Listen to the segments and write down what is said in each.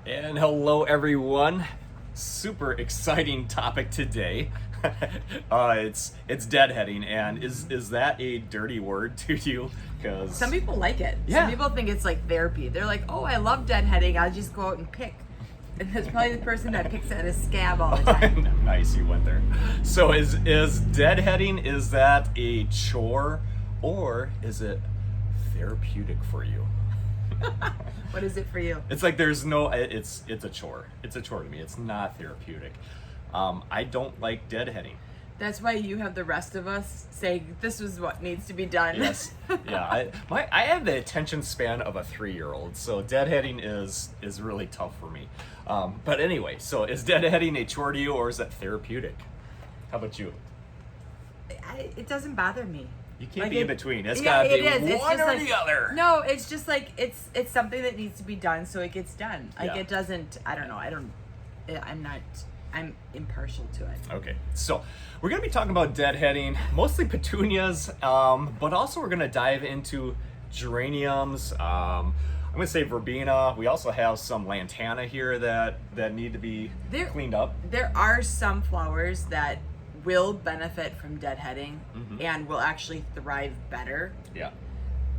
And hello, everyone. Super exciting topic today. It's deadheading, and is that a dirty word to you? Because Some people like it. Yeah. Some people think it's like therapy. They're like, oh, I love deadheading. I'll just go out and pick. And that's probably the person that picks at a scab all the time. Nice, you went there. So is deadheading, is that a chore or is it therapeutic for you? What is it for you? It's like there's no, it's a chore. It's a chore to me. It's not therapeutic. I don't like deadheading. That's why you have the rest of us saying this is what needs to be done. Yes. Yeah. I have the attention span of a 3-year-old, so deadheading is really tough for me. But anyway, so is deadheading a chore to you or is that therapeutic? How about you? It doesn't bother me. You can't Like be in it- between. It's yeah, gotta be it is. It's one just or like- the other. No, it's just like it's something that needs to be done, so it gets done. Like Yeah. it doesn't. I don't know. I'm impartial to it. Okay, so we're going to be talking about deadheading, mostly petunias, but also we're going to dive into geraniums. I'm going to say verbena. We also have some lantana here that need to be cleaned up. There are some flowers that will benefit from deadheading and will actually thrive better. Yeah.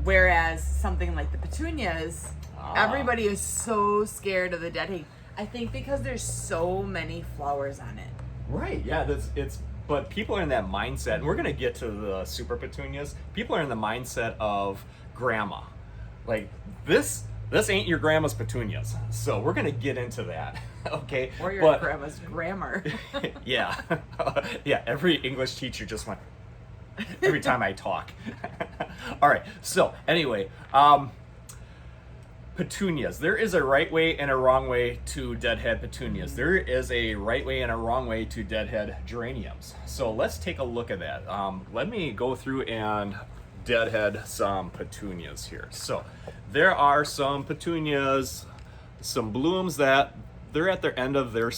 Whereas something like the petunias, Ah. everybody is so scared of the deadheading. I think because there's so many flowers on it. Right, yeah, but people are in that mindset, and we're going to get to the super petunias. People are in the mindset of grandma. Like, this ain't your grandma's petunias. So we're going to get into that, okay? Or your grandma's grammar. Yeah. Yeah, every English teacher just went every time I talk. All right. So, anyway, petunias. There is a right way and a wrong way to deadhead petunias. There is a right way and a wrong way to deadhead geraniums. So, let's take a look at that. Let me go through and deadhead some petunias here. So, there are some petunias, some blooms that they're at their end of their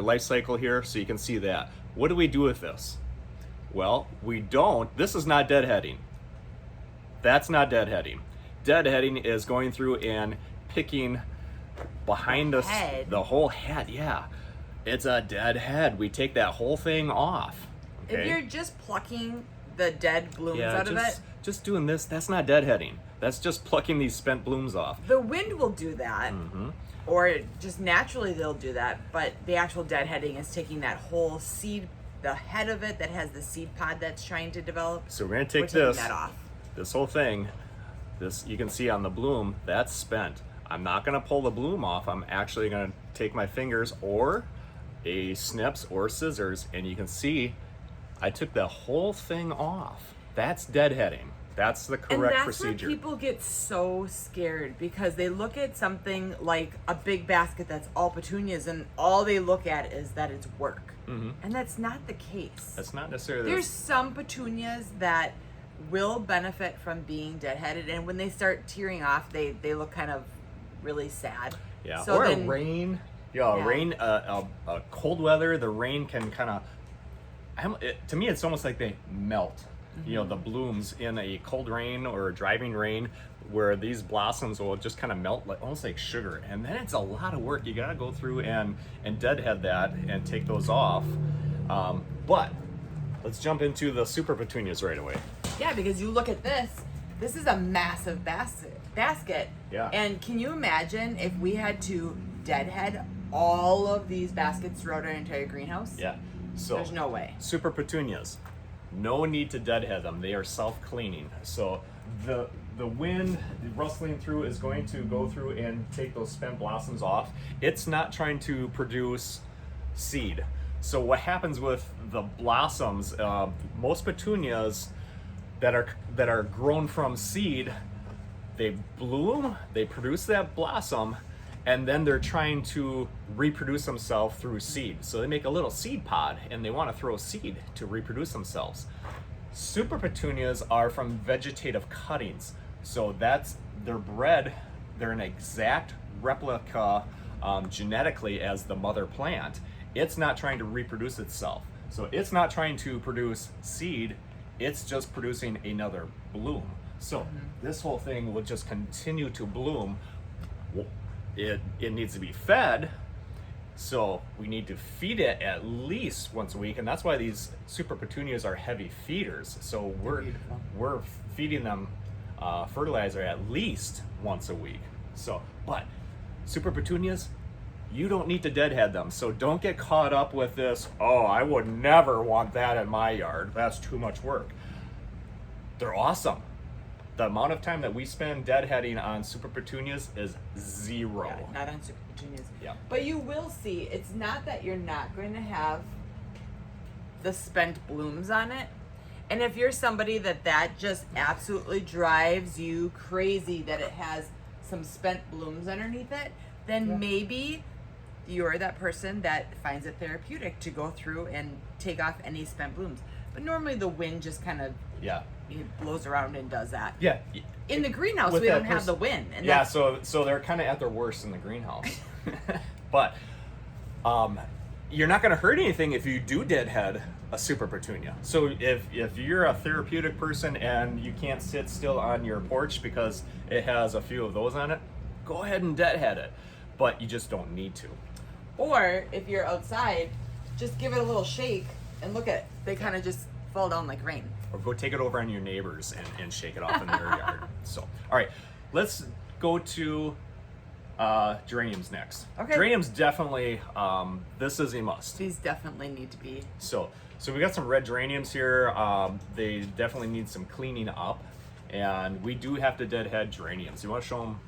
life cycle here, so you can see that. What do we do with this? Well, we don't. This is not deadheading. That's not deadheading. Deadheading is going through and picking behind us the whole head. Yeah, it's a dead head. We take that whole thing off. Okay? If you're just plucking the dead blooms out of it, just doing this, that's not deadheading. That's just plucking these spent blooms off. the wind will do that. Or just naturally they'll do that, but the actual deadheading is taking that whole seed, the head of it that has the seed pod that's trying to develop. So we're gonna take taking that off. this whole thing. This you can see on the bloom, that's spent. I'm not gonna pull the bloom off. I'm actually gonna take my fingers or a snips or scissors, and you can see I took the whole thing off. That's deadheading. That's the correct procedure. And that's where people get so scared because they look at something like a big basket that's all petunias and all they look at is that it's work. And that's not the case. That's not necessarily. There's some petunias that will benefit from being deadheaded, and when they start tearing off, they look kind of really sad. Yeah, So or then, a rain. Yeah, Yeah. rain. A cold weather. The rain can kind of. To me, it's almost like they melt. You know, the blooms in a cold rain or a driving rain, where these blossoms will just kind of melt, like almost like sugar, and then it's a lot of work. You gotta go through and deadhead that and take those off. But let's jump into the super petunias right away. Yeah, because you look at this. This is a massive basket. Yeah. And can you imagine if we had to deadhead all of these baskets throughout our entire greenhouse? Yeah. So There's no way. super petunias, no need to deadhead them. They are self-cleaning. So the wind rustling through is going to go through and take those spent blossoms off. It's not trying to produce seed. So what happens with the blossoms, most petunias that are grown from seed, they bloom, they produce that blossom, and then they're trying to reproduce themselves through seed. So they make a little seed pod and they want to throw seed to reproduce themselves. Super petunias are from vegetative cuttings. So they're bred, they're an exact replica genetically as the mother plant. It's not trying to reproduce itself. So it's not trying to produce seed, it's just producing another bloom. So this whole thing will just continue to bloom. it needs to be fed. So we need to feed it at least once a week, and that's why these super petunias are heavy feeders. So we're feeding them fertilizer at least once a week. So, but super petunias, you don't need to deadhead them. So don't get caught up with this, oh, I would never want that in my yard. That's too much work. They're awesome. The amount of time that we spend deadheading on super petunias is zero. Yeah, not on super petunias. Yeah. But you will see, it's not that you're not going to have the spent blooms on it. And if you're somebody that just absolutely drives you crazy that it has some spent blooms underneath it, then maybe you're that person that finds it therapeutic to go through and take off any spent blooms. But normally the wind just kind of it blows around and does that. Yeah. In the greenhouse, With we that don't have the wind. And yeah, so they're kind of at their worst in the greenhouse. But you're not going to hurt anything if you do deadhead a super petunia. So if you're a therapeutic person and you can't sit still on your porch because it has a few of those on it, go ahead and deadhead it. But you just don't need to. Or if you're outside, just give it a little shake and look at it. They kind of just fall down like rain. Or go take it over on your neighbors and shake it off in their yard. So, all right, let's go to geraniums next. Okay. Geraniums definitely, this is a must. These definitely need to be. So we got some red geraniums here. They definitely need some cleaning up, and we do have to deadhead geraniums. You want to show them?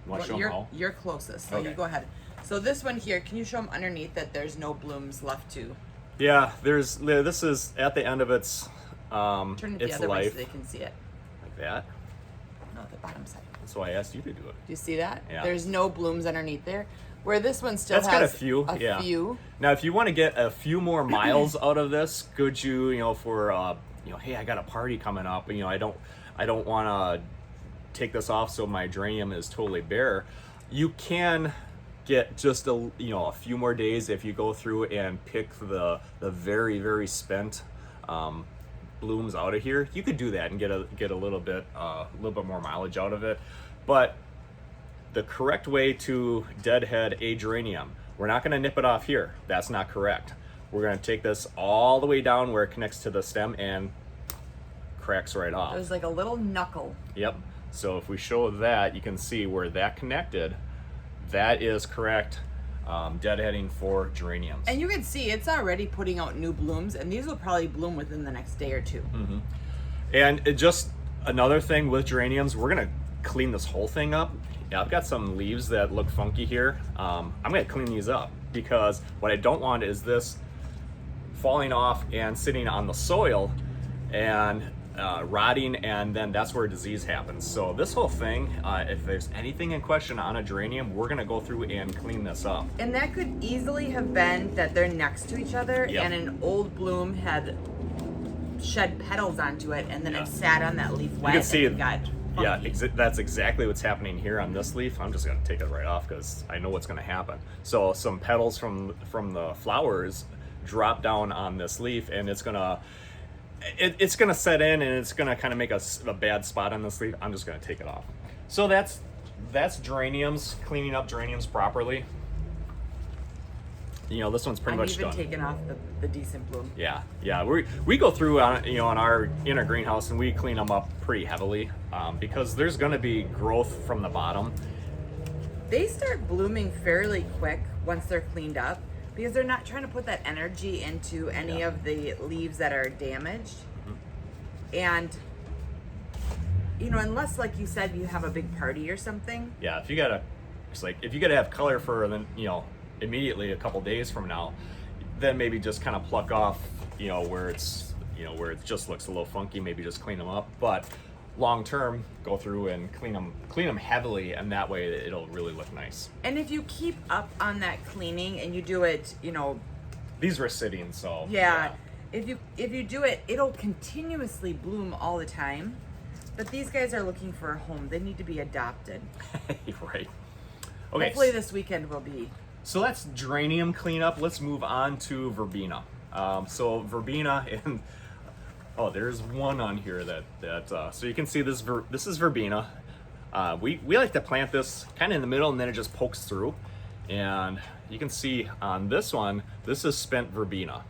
You want to show them how? You're closest, so Okay. you go ahead. So this one here, can you show them underneath that there's no blooms left to? Yeah, this is at the end of its Turn it the its other way life, so they can see it. like that. No, the bottom side. That's why I asked you to do it. Do you see that? Yeah. There's no blooms underneath there. Where this one still That's has got a few. a few. Now, if you want to get a few more miles out of this, could you for hey, I got a party coming up, and I don't want to take this off so my geranium is totally bare. You can get just a few more days if you go through and pick the very, very spent blooms out of here. You could do that and get a little bit more mileage out of it. But the correct way to deadhead a geranium, we're not going to nip it off here. That's not correct. We're going to take this all the way down where it connects to the stem and cracks right off. There's like a little knuckle. Yep. So if we show that, you can see where that connected. That is correct deadheading for geraniums. And you can see it's already putting out new blooms, and these will probably bloom within the next day or two. Mm-hmm. And just another thing with geraniums, we're going to clean this whole thing up. Yeah, I've got some leaves that look funky here. I'm going to clean these up because what I don't want is this falling off and sitting on the soil and rotting, and then that's where disease happens. So this whole thing, if there's anything in question on a geranium, we're going to go through and clean this up. And that could easily have been that they're next to each other, Yep. and an old bloom had shed petals onto it, and then it sat on that leaf wet. You can see and it got funky. that's exactly what's happening here on this leaf. I'm just going to take it right off because I know what's going to happen. So some petals from the flowers drop down on this leaf, and it's going to set in, and it's going to kind of make a bad spot on this leaf. I'm just going to take it off. So that's geraniums, cleaning up geraniums properly. This one's pretty much done. I'm even taking off the decent bloom. Yeah. We go through in our greenhouse, and we clean them up pretty heavily because there's going to be growth from the bottom. They start blooming fairly quick once they're cleaned up because they're not trying to put that energy into any of the leaves that are damaged. Mm-hmm. And unless, like you said, you have a big party or something. Yeah, if you gotta have color for immediately a couple days from now, then maybe just kind of pluck off, where it just looks a little funky, maybe just clean them up. But long term, go through and clean them heavily, and that way it'll really look nice. And if you keep up on that cleaning and you do it, these were sitting, so yeah. If you do it, it'll continuously bloom all the time. But these guys are looking for a home. They need to be adopted. Right. Okay. Hopefully this weekend will be. So that's geranium cleanup. Let's move on to verbena. So verbena, and there's one on here that so you can see this is verbena. We like to plant this kind of in the middle and then it just pokes through. And you can see on this one, this is spent verbena.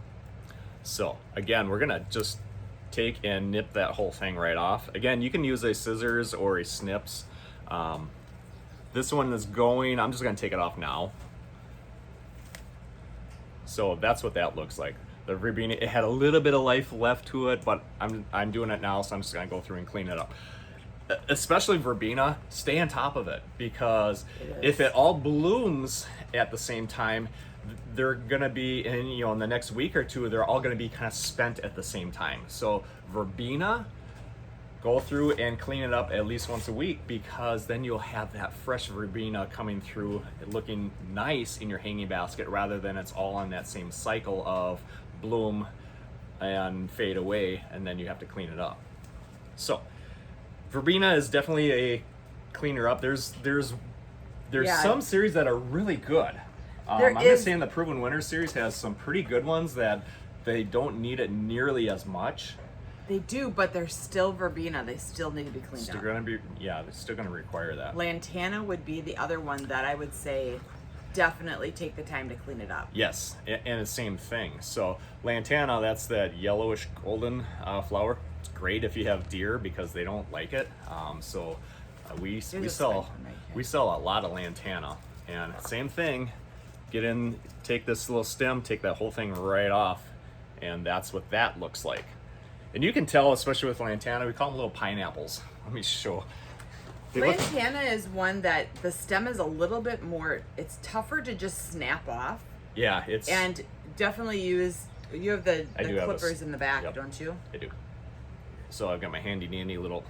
So again, we're gonna just take and nip that whole thing right off. Again, you can use a scissors or a snips. This one is going, I'm just gonna take it off now. So that's what that looks like. The verbena, it had a little bit of life left to it, but I'm doing it now, so I'm just gonna go through and clean it up. Especially verbena, stay on top of it, because if it all blooms at the same time, they're gonna be in the next week or two, they're all gonna be kind of spent at the same time. So verbena, go through and clean it up at least once a week, because then you'll have that fresh verbena coming through looking nice in your hanging basket, rather than it's all on that same cycle of bloom and fade away and then you have to clean it up. So verbena is definitely a cleaner up. There's some series that are really good. I'm just saying the Proven Winner series has some pretty good ones that they don't need it nearly as much. They do, but they're still verbena. They still need to be cleaned Still up. They're still gonna require that. Lantana would be the other one that I would say definitely take the time to clean it up. Yes, and the same thing. So lantana, that's that yellowish golden flower. It's great if you have deer because they don't like it. We sell a lot of lantana, and same thing. Get in, take this little stem, take that whole thing right off, and that's what that looks like. And you can tell, especially with lantana, we call them little pineapples. Let me show. Lantana is one that the stem is a little bit more, it's tougher to just snap off. Yeah, it's... And definitely you have the clippers in the back, yep, don't you? I do. So I've got my handy dandy little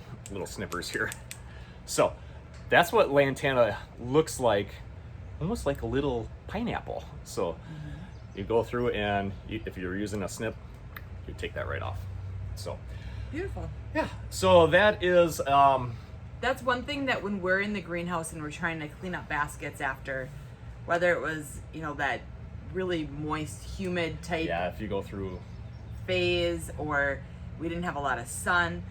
snippers here. So that's what lantana looks like, almost like a little pineapple. So you go through and if you're using a snip, you take that right off. So beautiful. Yeah. So that is that's one thing that when we're in the greenhouse and we're trying to clean up baskets after, whether it was that really moist, humid type. Yeah, if you go through phase, or we didn't have a lot of sun,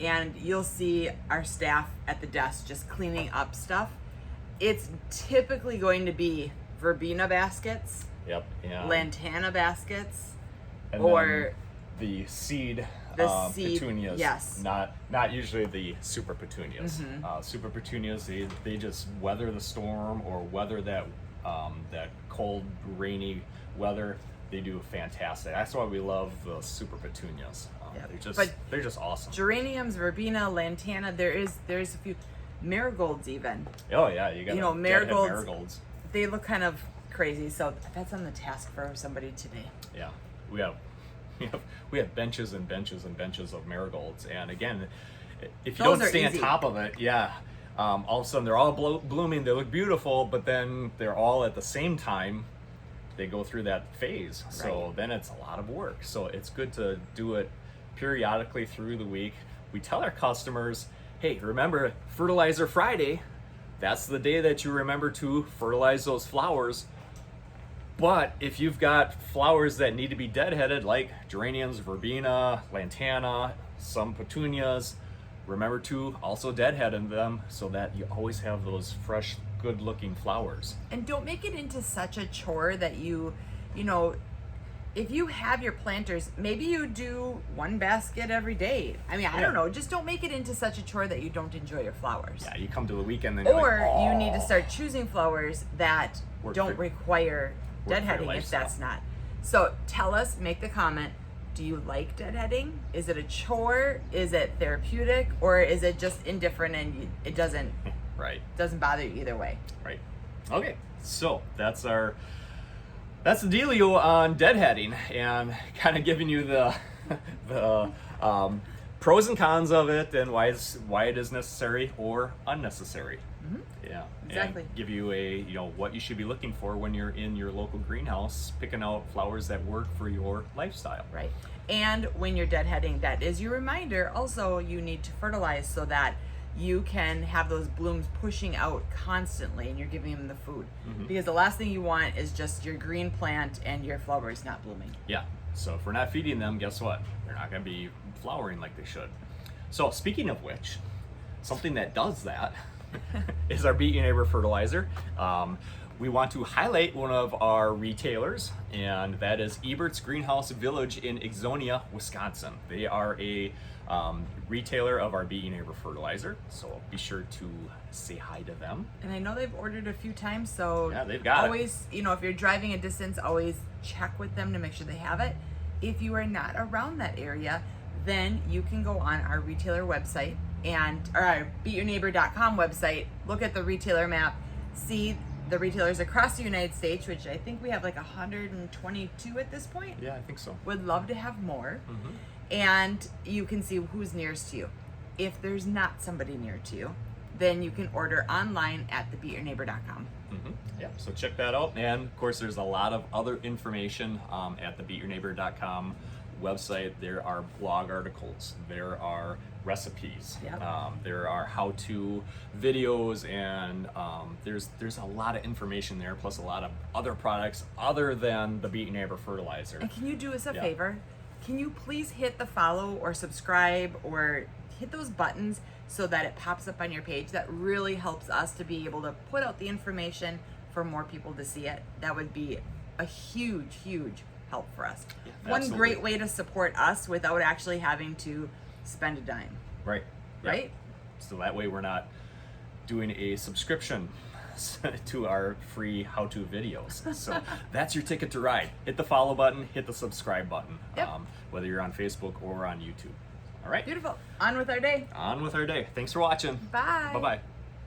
and you'll see our staff at the desk just cleaning up stuff. It's typically going to be verbena baskets. Yep. Yeah. Lantana baskets, and or the seed. Seed, petunias, yes. Not usually the super petunias. Super petunias, they just weather the storm or weather that cold, rainy weather. They do fantastic. That's why we love the super petunias. They're just awesome. Geraniums, verbena, lantana. There's a few marigolds even. Oh yeah, you got marigolds. They look kind of crazy, so that's on the task for somebody today. Yeah, we have benches and benches and benches of marigolds, and again, if you don't stay on top of it, all of a sudden they're all blooming. They look beautiful, but then they're all at the same time. They go through that phase, so then it's a lot of work. So it's good to do it periodically through the week. We tell our customers, hey, remember Fertilizer Friday. That's the day that you remember to fertilize those flowers. But if you've got flowers that need to be deadheaded, like geraniums, verbena, lantana, some petunias, remember to also deadhead them so that you always have those fresh, good-looking flowers. And don't make it into such a chore that if you have your planters, maybe you do one basket every day. I mean, I don't know. Just don't make it into such a chore that you don't enjoy your flowers. Yeah, you come to the weekend and you need to start choosing flowers that don't require deadheading if that's not. So tell us, make the comment, do you like deadheading? Is it a chore? Is it therapeutic? Or is it just indifferent and it doesn't bother you either way? Right. Okay, so that's the dealio on deadheading, and kind of giving you the pros and cons of it, and why it is necessary or unnecessary. Yeah, exactly. And give you what you should be looking for when you're in your local greenhouse picking out flowers that work for your lifestyle. Right. And when you're deadheading, that is your reminder. Also, you need to fertilize so that you can have those blooms pushing out constantly, and you're giving them the food. Because the last thing you want is just your green plant and your flowers not blooming. Yeah. So if we're not feeding them, guess what? They're not going to be flowering like they should. So speaking of which, something that does that is our Beat Your Neighbor Fertilizer. We want to highlight one of our retailers, and that is Ebert's Greenhouse Village in Ixonia, Wisconsin. They are a retailer of our Beat Your Neighbor Fertilizer, so be sure to say hi to them. And I know they've ordered a few times, so yeah, they've got always, it. You know, if you're driving a distance, always check with them to make sure they have it. If you are not around that area, then you can go on our retailer website or our beatyourneighbor.com website, look at the retailer map, see the retailers across the United States, which I think we have like 122 at this point. Yeah, I think so. Would love to have more. Mm-hmm. And you can see who's nearest to you. If there's not somebody near to you, then you can order online at thebeatyourneighbor.com. Mm-hmm. Yeah, so check that out. And of course, there's a lot of other information at the beatyourneighbor.com website. There are blog articles, there are recipes, Yep. There are how-to videos, and there's a lot of information there, plus a lot of other products other than the Beat Your Neighbor Fertilizer. And can you do us a Yeah. favor? Can you please hit the follow or subscribe or hit those buttons so that it pops up on your page? That really helps us to be able to put out the information for more people to see it. That would be a huge, huge help for us. Yeah, One absolutely. great way to support us without actually having to spend a dime. Right. Yeah. Right? So that way we're not doing a subscription to our free how-to videos. So that's your ticket to ride. Hit the follow button, hit the subscribe button, Yep. Whether you're on Facebook or on YouTube. All right? Beautiful. On with our day. On with our day. Thanks for watching. Bye. Bye-bye.